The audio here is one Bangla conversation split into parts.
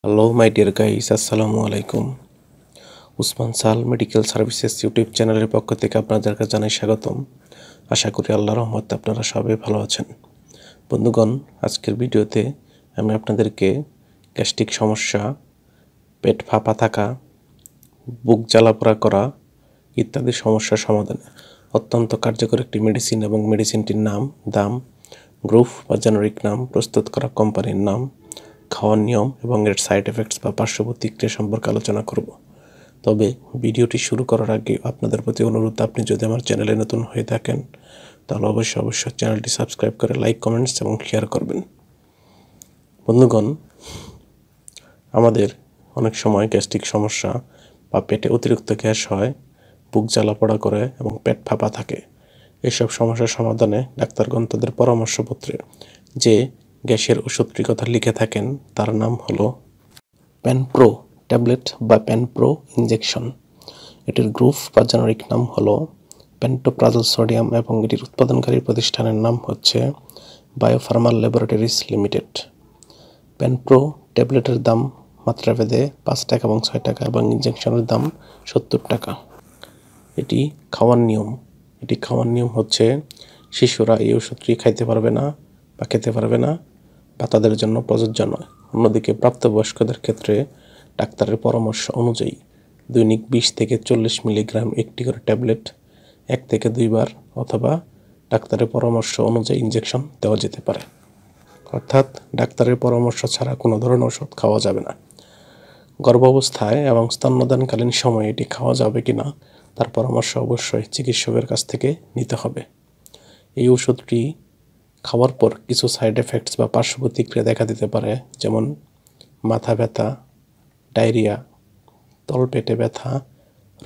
হ্যালো মাই ডিয়ার গাইস, আসসালামু আলাইকুম। উসমান সাল মেডিকেল সার্ভিসেস ইউটিউব চ্যানেলের পক্ষ থেকে আপনাদেরকে জানাই স্বাগতম। আশা করি আল্লাহর রহমতে আপনারা সবাই ভালো আছেন। বন্ধুগণ, আজকের ভিডিওতে আমি আপনাদেরকে গ্যাস্ট্রিক সমস্যা, পেট ফাঁপা থাকা, বুক জ্বালাপোড়া করা ইত্যাদি সমস্যার সমাধানে অত্যন্ত কার্যকর একটি মেডিসিন এবং মেডিসিনটির নাম, দাম, গ্রুপ বা জেনারিক নাম, প্রস্তুত করা কোম্পানির নাম, খাওয়ার নিয়ম এবং এর সাইড এফেক্টস বা পার্শ্ব প্রতিক্রিয়া সম্পর্কে আলোচনা করব। তবে ভিডিওটি শুরু করার আগে আপনাদের প্রতি অনুরোধ, আপনি যদি আমার চ্যানেলে নতুন হয়ে থাকেন তাহলে অবশ্যই চ্যানেলটি সাবস্ক্রাইব করে লাইক, কমেন্টস এবং শেয়ার করবেন। বন্ধুগণ, আমাদের অনেক সময় গ্যাস্ট্রিক সমস্যা বা পেটে অতিরিক্ত গ্যাস হয়, বুক জ্বালাপোড়া করে এবং পেট ফাঁপা থাকে। এসব সমস্যার সমাধানে ডাক্তারগণ তাদের পরামর্শপত্রে যে গ্যাসের ওষুধটির কথা লিখে থাকেন তার নাম হলো প্যানপ্রো ট্যাবলেট বা প্যানপ্রো ইনজেকশন। এটির গ্রুপ বা জেনারিক নাম হলো পেন্টোপ্রাজল সোডিয়াম এবং এটির উৎপাদনকারী প্রতিষ্ঠানের নাম হচ্ছে বায়োফার্মাল ল্যাবরেটরিজ লিমিটেড। প্যানপ্রো ট্যাবলেটের দাম মাত্রাভেদে 5 টাকা এবং 6 টাকা এবং ইনজেকশনের দাম 70 টাকা। এটি খাওয়ার নিয়ম হচ্ছে শিশুরা এই ওষুধটি খাইতে পারবে না বা খেতে পারবে না বা তাদের জন্য প্রযোজ্য নয়। অন্যদিকে প্রাপ্তবয়স্কদের ক্ষেত্রে ডাক্তারের পরামর্শ অনুযায়ী দৈনিক 20 থেকে 40 মিলিগ্রাম একটি করে ট্যাবলেট 1 থেকে 2 বার অথবা ডাক্তারের পরামর্শ অনুযায়ী ইনজেকশন দেওয়া যেতে পারে। অর্থাৎ ডাক্তারের পরামর্শ ছাড়া কোনো ধরনের ওষুধ খাওয়া যাবে না। গর্ভাবস্থায় এবং স্তন্যদানকালীন সময়ে এটি খাওয়া যাবে কিনা তার পরামর্শ অবশ্যই চিকিৎসকের কাছ থেকে নিতে হবে। এই ওষুধটি খাওয়ার পর কিছু সাইড এফেক্টস বা পার্শ্ব প্রতিক্রিয়া দেখা দিতে পারে, যেমন মাথা ব্যথা, ডায়রিয়া, তলপেটে ব্যথা,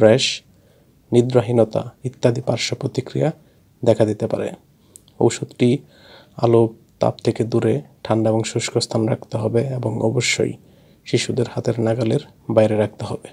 র্যাশ, নিদ্রাহীনতা ইত্যাদি পার্শ্ব প্রতিক্রিয়া দেখা দিতে পারে। ওষুধটি আলো তাপ থেকে দূরে ঠান্ডা এবং শুষ্ক স্থান রাখতে হবে এবং অবশ্যই শিশুদের হাতের নাগালের বাইরে রাখতে হবে।